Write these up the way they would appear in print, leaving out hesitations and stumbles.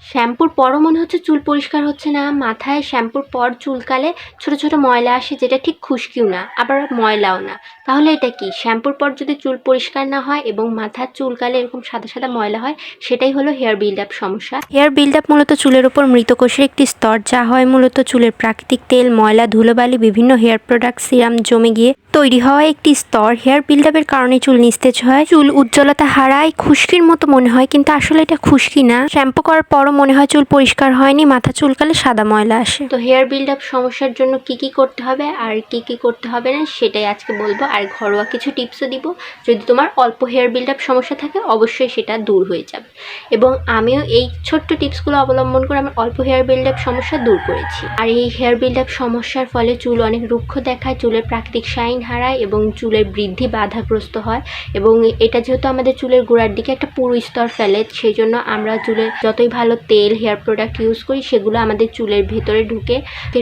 শ্যাম্পুর পরও মনে হচ্ছে চুল পরিষ্কার হচ্ছে না। মাথায় শ্যাম্পুর পর চুলকালে ছোট ছোট ময়লা আসে, যেটা ঠিক খুশকিও না আবার ময়লাও না। তাহলে এটা কি? শ্যাম্পুর পর যদি চুল পরিষ্কার না হয় এবং মাথার চুলকালে এরকম সাদা সাদা ময়লা হয়, সেটাই হলো হেয়ার বিল্ড আপ সমস্যা। হেয়ার বিল্ড আপ মূলত চুলের উপর মৃত কোষের একটি স্তর, যা হয় মূলত চুলের প্রাকৃতিক তেল, ময়লা, ধুলোবালি, বিভিন্ন হেয়ার প্রোডাক্ট, সিরাম জমে গিয়ে তৈরি হওয়া একটি স্তর। হেয়ার বিল্ড আপের কারণে চুল নিস্তেজ হয়, চুল উজ্জ্বলতা হারায়, খুশকির মতো মনে হয়, কিন্তু আসলে এটা খুশকি না। শ্যাম্পু করার পরও মনে হয় চুল পরিষ্কার হয়নি, মাথা চুলকালে সাদা ময়লা আসে। তো হেয়ার বিল্ড আপ সমস্যার জন্য কি কি করতে হবে আর কি কি করতে হবে না সেটাই আজকে বলবো, আর ঘরোয়া কিছু টিপসও দিব। যদি তোমার অল্প হেয়ার বিল্ড আপ সমস্যা থাকে অবশ্যই সেটা দূর হয়ে যাবে, এবং আমিও এই ছোট্ট টিপসগুলো অবলম্বন করে আমার অল্প হেয়ার বিল্ড আপ সমস্যা দূর করেছি। আর এই হেয়ার বিল্ড আপ সমস্যার ফলে চুল অনেক রুক্ষ দেখায়, চুলের প্রাকৃতিক শাইন হারায় এবং চুলের বৃদ্ধি বাধাগ্রস্ত হয়। এবং এটা যেহেতু আমাদের চুলের গোড়ার দিকে একটা পুরু স্তর ফেলে, সেই জন্য আমরা চুলে যতই ভালো তেল, হেয়ার প্রোডাক্ট ইউজ করি, সেগুলো আমাদের চুলের ভেতরে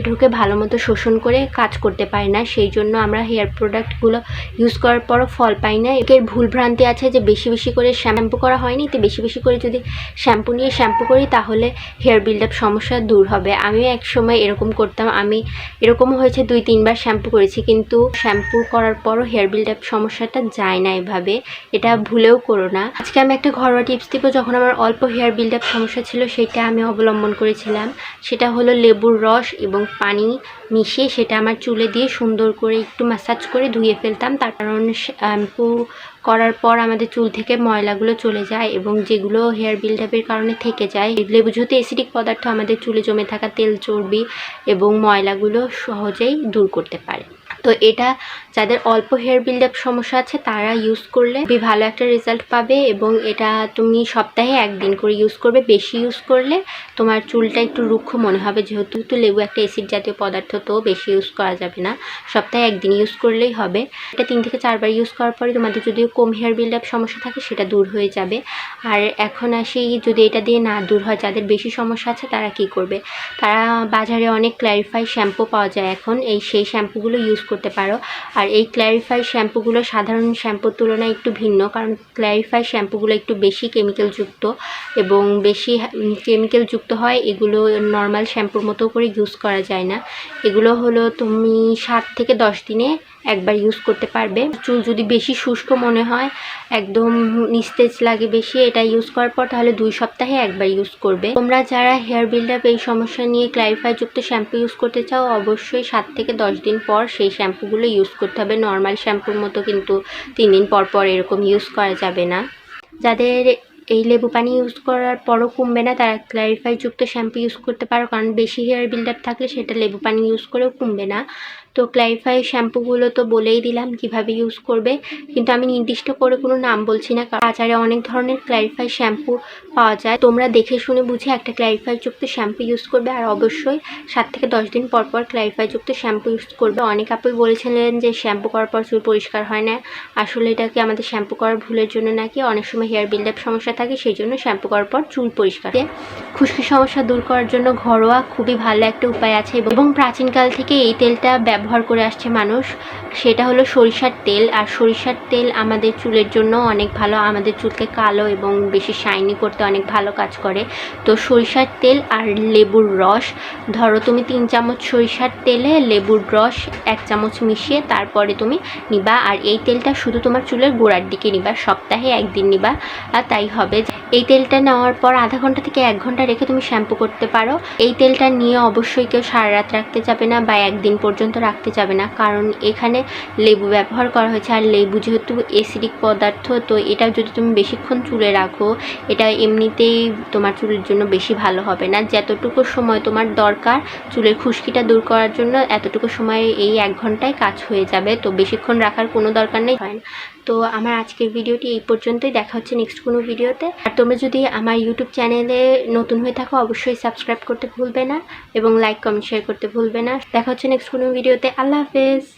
ঢুকে ভালো মতো শোষণ করে কাজ করতে পারে না। সেই জন্য আমরা হেয়ার প্রোডাক্টগুলো ইউজ করার পরও ফল পাই না। এর ভুলভ্রান্তি আছে যে বেশি বেশি করে শ্যাম্পু করা হয়নি, তো বেশি বেশি করে যদি শ্যাম্পু নিয়ে শ্যাম্পু করি তাহলে হেয়ার বিল্ড আপ সমস্যা দূর হবে। আমিও এক সময় এরকম করতাম, আমি এরকমও হয়েছে 2-3 বার শ্যাম্পু করেছি, কিন্তু শ্যাম্পু করার পরও হেয়ার বিল্ড আপ সমস্যাটা যায় না এভাবে। এটা ভুলেও করো না। আজকে আমি একটা ঘরোয়া টিপস দিব, যখন আমার অল্প হেয়ার বিল্ড আপ সমস্যা ছিল সেটা আমি অবলম্বন করেছিলাম। সেটা হলো লেবুর রস এবং পানি মিশিয়ে সেটা আমার চুলে দিয়ে সুন্দর করে একটু ম্যাসাজ করে ধুয়ে ফেলতাম। তার কারণ শ্যাম্পু করার পর আমাদের চুল থেকে ময়লাগুলো চলে যায় এবং যেগুলো হেয়ার বিল্ড আপের কারণে থেকে যায়, লেবু যেহেতু অ্যাসিডিক পদার্থ, আমাদের চুলে জমে থাকা তেল, চর্বি এবং ময়লাগুলো সহজেই দূর করতে পারে। তো এটা যাদের অল্প হেয়ার বিল্ড আপ সমস্যা আছে তারা ইউজ করলে খুবই ভালো একটা রেজাল্ট পাবে, এবং এটা তুমি সপ্তাহে 1 দিন করে ইউজ করবে। বেশি ইউজ করলে তোমার চুলটা একটু রুক্ষ মনে হবে, যেহেতু লেবু একটা অ্যাসিড জাতীয় পদার্থ, তো বেশি ইউজ করা যাবে না, সপ্তাহে 1 দিন ইউজ করলেই হবে। এটা 3 থেকে 4 বার ইউজ করার পরে তোমাদের যদি কম হেয়ার বিল্ড আপ সমস্যা থাকে সেটা দূর হয়ে যাবে। আর এখন আসি, যদি এটা দিয়ে না দূর হয়, যাদের বেশি সমস্যা আছে তারা কি করবে? তারা বাজারে অনেক ক্ল্যারিফাই শ্যাম্পু পাওয়া যায় এখন, সেই শ্যাম্পুগুলো ইউজ করতে পারো। আর এই ক্ল্যারিফাই শ্যাম্পুগুলো সাধারণ শ্যাম্পুর তুলনায় একটু ভিন্ন, কারণ ক্ল্যারিফাই শ্যাম্পুগুলো একটু বেশি কেমিক্যালযুক্ত এবং বেশি কেমিক্যালযুক্ত হয়। এগুলো নর্মাল শ্যাম্পুর মতো করে ইউজ করা যায় না। এগুলো হলো তুমি 7 থেকে 10 দিনে একবার ইউজ করতে পারবে। চুল যদি বেশি শুষ্ক মনে হয়, একদম নিস্তেজ লাগে বেশি এটা ইউজ করার পর, তাহলে 2 সপ্তাহে একবার ইউজ করবে। তোমরা যারা হেয়ার বিল্ড আপ এই সমস্যা নিয়ে ক্ল্যারিফাই যুক্ত শ্যাম্পু ইউজ করতে চাও, অবশ্যই 7 থেকে 10 দিন পর সেই শ্যাম্পুগুলো ইউজ করতে হবে। নর্মাল শ্যাম্পুর মতো কিন্তু 3 দিন পর পর এরকম ইউজ করা যাবে না। যাদের এই লেবু পানি ইউজ করার পরও কমবে না, তারা ক্ল্যারিফাই যুক্ত শ্যাম্পু ইউজ করতে পারো, কারণ বেশি হেয়ার বিল্ড আপ থাকলে সেটা লেবু পানি ইউজ করেও কমবে না। তো ক্ল্যারিফাই শ্যাম্পুগুলো তো বলেই দিলাম কিভাবে ইউজ করবে, কিন্তু আমি নির্দিষ্ট করে কোনো নাম বলছি না, কারণ বাজারে অনেক ধরনের ক্ল্যারিফাই শ্যাম্পু পাওয়া যায়। তোমরা দেখে শুনে বুঝে একটা ক্ল্যারিফাই যুক্ত শ্যাম্পু ইউজ করবে, আর অবশ্যই 7 থেকে 10 দিন পর পর ক্ল্যারিফাই যুক্ত শ্যাম্পু ইউজ করবে। অনেক আপুই বলেছিলেন যে শ্যাম্পু করার পর চুল পরিষ্কার হয় না, আসলে এটা কি আমাদের শ্যাম্পু করার ভুলের জন্য নাকি? অনেক সময় হেয়ার বিল্ড আপ সমস্যা থাকে, সেই জন্য শ্যাম্পু করার পর চুল পরিষ্কার। খুশকি সমস্যা দূর করার জন্য ঘরোয়া খুবই ভালো একটা উপায় আছে, এবং প্রাচীনকাল থেকে এই তেলটা ব্যবহার করে আসছে মানুষ। সেটা হলো সরিষার তেল। আর সরিষার তেল আমাদের চুলের জন্য অনেক ভালো, আমাদের চুলকে কালো এবং বেশি শাইনি করতে অনেক ভালো কাজ করে। তো সরিষার তেল আর লেবুর রস, ধরো তুমি 3 চামচ সরিষার তেলে লেবুর রস 1 চামচ মিশিয়ে তারপরে তুমি নিবা। আর এই তেলটা শুধু তোমার চুলের গোড়ার দিকে নিবা, সপ্তাহে 1 দিন নিবা, আর তাই হবে। এই তেলটা নেওয়ার পর আধা ঘন্টা থেকে 1 ঘন্টা রেখে তুমি শ্যাম্পু করতে পারো। এই তেলটা নিয়ে অবশ্যই কেউ সারা রাত রাখতে যাবে না বা 1 দিন পর্যন্ত রাখতে যাবে না, কারণ এখানে লেবু ব্যবহার করা হয়েছে। আর লেবু যেহেতু অ্যাসিডিক পদার্থ, তো এটা যদি তুমি বেশিক্ষণ চুলে রাখো, এটা এমনিতেই তোমার চুলের জন্য বেশি ভালো হবে না। যতটুকু সময় তোমার দরকার চুলের খুশকিটা দূর করার জন্য, এতটুকু সময় এই 1 ঘন্টায় কাজ হয়ে যাবে। তো বেশিক্ষণ রাখার কোনো দরকার নেই, হয় না। তো আমার আজকের ভিডিওটি এই পর্যন্তই, দেখা হচ্ছে নেক্সট কোনো ভিডিওতে। আর তোমরা যদি আমার ইউটিউব চ্যানেলে নতুন হয়ে থাকো অবশ্যই সাবস্ক্রাইব করতে ভুলবে না, এবং লাইক, কমেন্ট, শেয়ার করতে ভুলবে না। দেখা হচ্ছে নেক্সট কোনো ভিডিওতে। আল্লাহ হাফেজ।